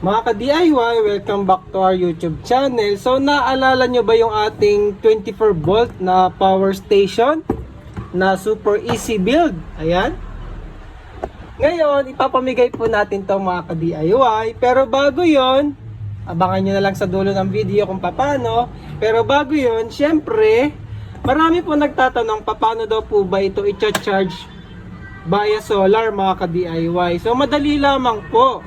Mga ka-DIY, welcome back to our YouTube channel. So, naalala nyo ba yung ating 24 volt na power station na super easy build? Ayan. Ngayon, ipapamigay po natin to mga ka-DIY. Pero bago yon, abangan nyo na lang sa dulo ng video kung paano. Pero bago yon, syempre, marami po nagtatanong paano daw po ba ito i-charge via solar mga ka-DIY. So, madali lamang po.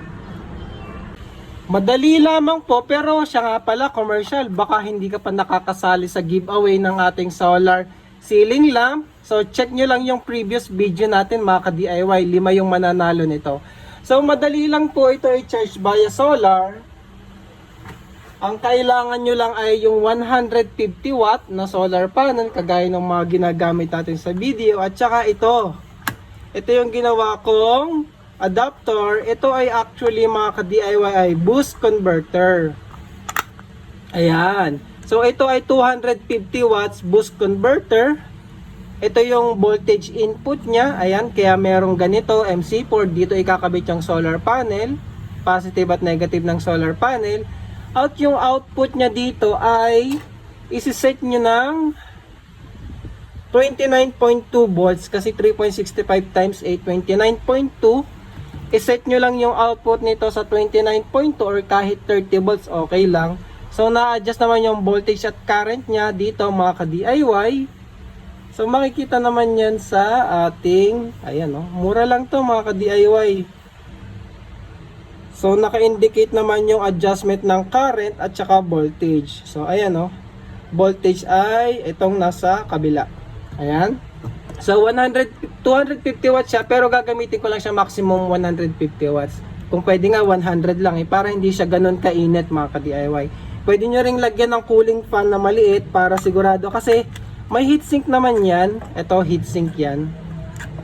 Madali lamang po, pero siya nga pala commercial. Baka hindi ka pa nakakasali sa giveaway ng ating solar ceiling lamp. So check nyo lang yung previous video natin mga ka-DIY. 5 yung mananalo nito. So madali lang po ito i-charge via solar. Ang kailangan nyo lang ay yung 150 watt na solar panel, kagaya ng mga ginagamit natin sa video. At saka ito. Ito yung ginawa kong adapter. Ito ay actually mga ka-DIY ay boost converter. Ayan. So ito ay 250 watts boost converter. Ito yung voltage input niya. Ayan, kaya merong ganito MC4. Dito ikakabit yung solar panel, positive at negative ng solar panel. At yung output niya dito ay isi-set nyo ng 29.2 volts kasi 3.65 times 8, 29.2. I-set nyo lang yung output nito sa 29.2 or kahit 30 volts, okay lang. So, na-adjust naman yung voltage at current nya dito mga ka-DIY. So, makikita naman yan sa ating, ayan o, mura lang to mga ka-DIY. So, naka-indicate naman yung adjustment ng current at saka voltage. So, ayan o, voltage ay itong nasa kabila. Ayan. So 250 watts siya, pero gagamitin ko lang siya maximum 150 watts. Kung pwede nga 100 lang para hindi siya ganun kainit mga ka-DIY. Pwede nyo ring lagyan ng cooling fan na maliit para sigurado, kasi may heatsink naman yan. Ito heatsink yan.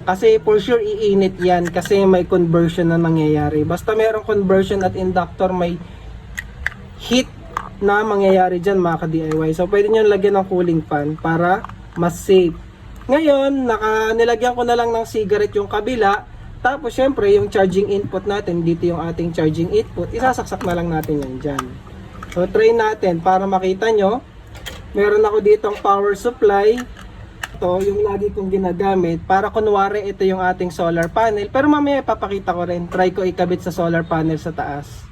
Kasi for sure iinit yan kasi may conversion na nangyayari. Basta merong conversion at inductor, may heat na mangyayari dyan mga ka-DIY. So pwede nyo lagyan ng cooling fan para mas safe. Ngayon, nilagyan ko na lang ng cigarette yung kabila. Tapos syempre, yung charging input natin, dito yung ating charging input, isasaksak na lang natin yan dyan. So, try natin para makita nyo. Meron ako ditong power supply. Ito, yung lagi kong ginagamit. Para kunwari, ito yung ating solar panel. Pero mamaya ipapakita ko rin. Try ko ikabit sa solar panel sa taas.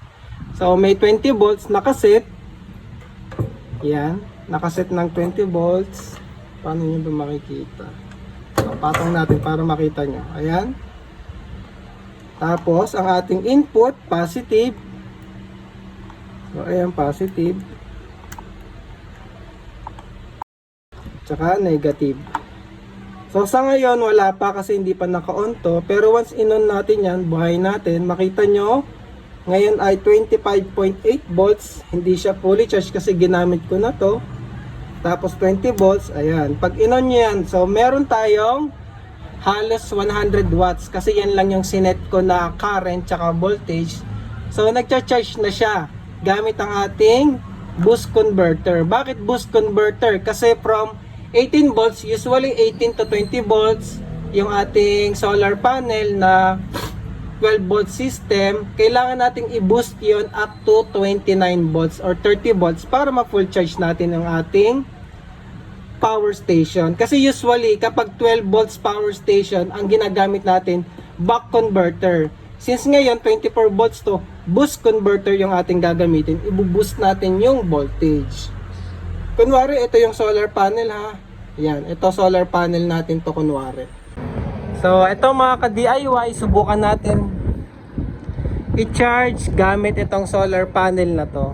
So, may 20 volts nakaset. Yan, nakaset ng 20 volts. Paano nyo ba makikita? So, patong natin para makita nyo. Ayan. Tapos, ang ating input, positive. So, ayan, positive. Tsaka, negative. So, sa ngayon, wala pa kasi hindi pa naka-on to. Pero once in-on natin yan, buhay natin, makita nyo, ngayon ay 25.8 volts. Hindi siya fully charged kasi ginamit ko na to. Tapos 20 volts, ayan. Pag inon nyo yan, so meron tayong halos 100 watts. Kasi yan lang yung sinet ko na current tsaka voltage. So nagcha-charge na siya gamit ang ating boost converter. Bakit boost converter? Kasi from 18 volts, usually 18 to 20 volts, yung ating solar panel na 12 volt system, kailangan nating i-boost yon up to 29 volts or 30 volts para ma-full charge natin ang ating power station. Kasi usually, kapag 12 volts power station, ang ginagamit natin, buck converter. Since ngayon, 24 volts to, boost converter yung ating gagamitin. I-boost natin yung voltage. Kunwari, ito yung solar panel ha. Yan, ito solar panel natin to kunwari. So, ito mga ka-DIY, subukan natin i-charge gamit itong solar panel na to.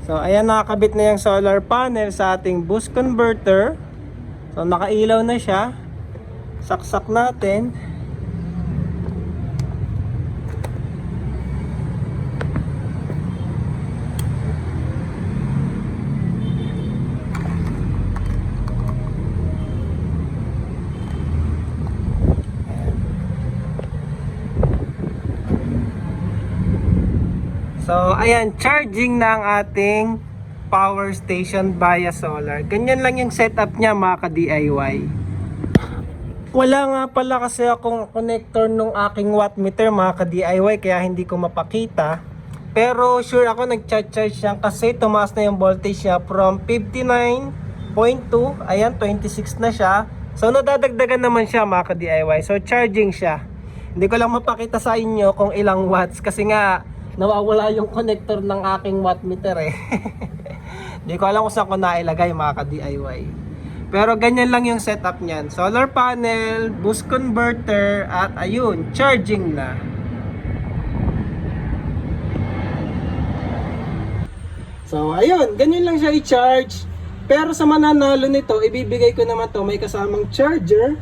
So, ayan, nakakabit na yung solar panel sa ating boost converter. So, nakailaw na siya. Saksak natin. So, ayan, charging ng ating power station via solar. Ganyan lang yung setup niya mga ka-DIY. Wala nga pala kasi akong connector nung aking wattmeter mga ka-DIY, kaya hindi ko mapakita. Pero sure ako nag-charge yan kasi tumaas na yung voltage niya from 59.2, ayan 26 na siya. So nadadagdagan naman siya mga ka-DIY. So charging siya. Hindi ko lang mapakita sa inyo kung ilang watts kasi nga nawawala yung connector ng aking wattmeter eh. Hindi ko alam kung saan ko nailagay mga ka-DIY. Pero ganyan lang yung setup niyan. Solar panel, boost converter, at ayun, charging na. So ayun, ganyan lang siya i-charge. Pero sa mananalo nito, ibibigay ko naman to may kasamang charger.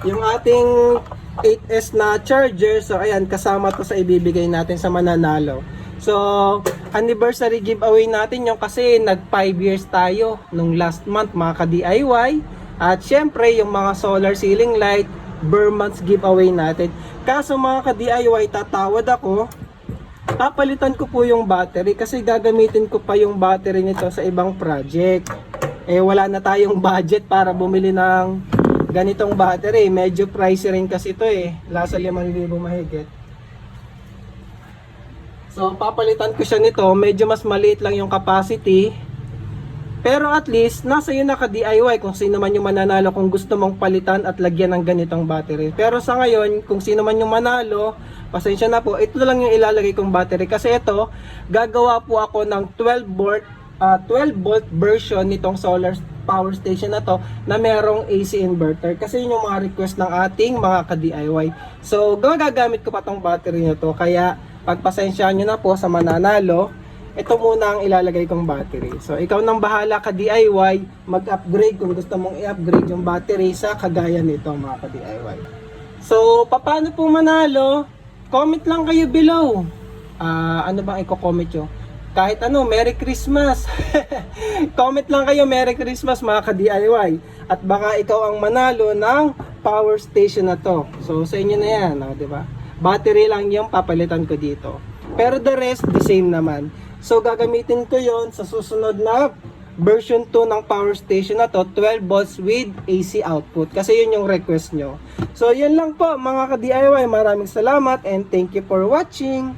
Yung ating 8S na charger. So ayan, kasama to sa ibibigay natin sa mananalo. So anniversary giveaway natin yung kasi nag 5 years tayo nung last month mga ka-DIY. At syempre yung mga solar ceiling light, per months giveaway natin. Kaso mga ka-DIY, tatawad ako. Papalitan ko po yung battery kasi gagamitin ko pa yung battery nito sa ibang project. Eh wala na tayong budget para bumili ng ganitong battery. Medyo pricey rin kasi ito eh. Nasa 5,000 mahigit. So papalitan ko siya nito. Medyo mas maliit lang yung capacity. Pero at least nasa iyo na ka-DIY kung sino man yung mananalo kung gusto mong palitan at lagyan ng ganitong battery. Pero sa ngayon, kung sino man yung manalo, pasensya na po, ito lang yung ilalagay kong battery kasi ito, gagawa po ako ng 12 volt version nitong solar power station na to na merong AC inverter kasi yun yung mga request ng ating mga ka-DIY. So gagamit ko pa tong battery na to kaya pagpasensyaan nyo na po sa mananalo, ito muna ang ilalagay kong battery. So ikaw nang bahala ka-DIY mag-upgrade kung gusto mong i-upgrade yung battery sa kagaya nito mga ka-DIY. So paano po manalo? Comment lang kayo below. Ano bang i-comment nyo? Kahit ano, Merry Christmas. Comment lang kayo, Merry Christmas mga ka-DIY. At baka ikaw ang manalo ng power station na to. So sa inyo na yan, di ba? Battery lang yung papalitan ko dito. Pero the rest, the same naman. So gagamitin ko yon sa susunod na version 2 ng power station na to, 12 volts with AC output. Kasi yun yung request nyo. So yun lang po mga ka-DIY. Maraming salamat and thank you for watching.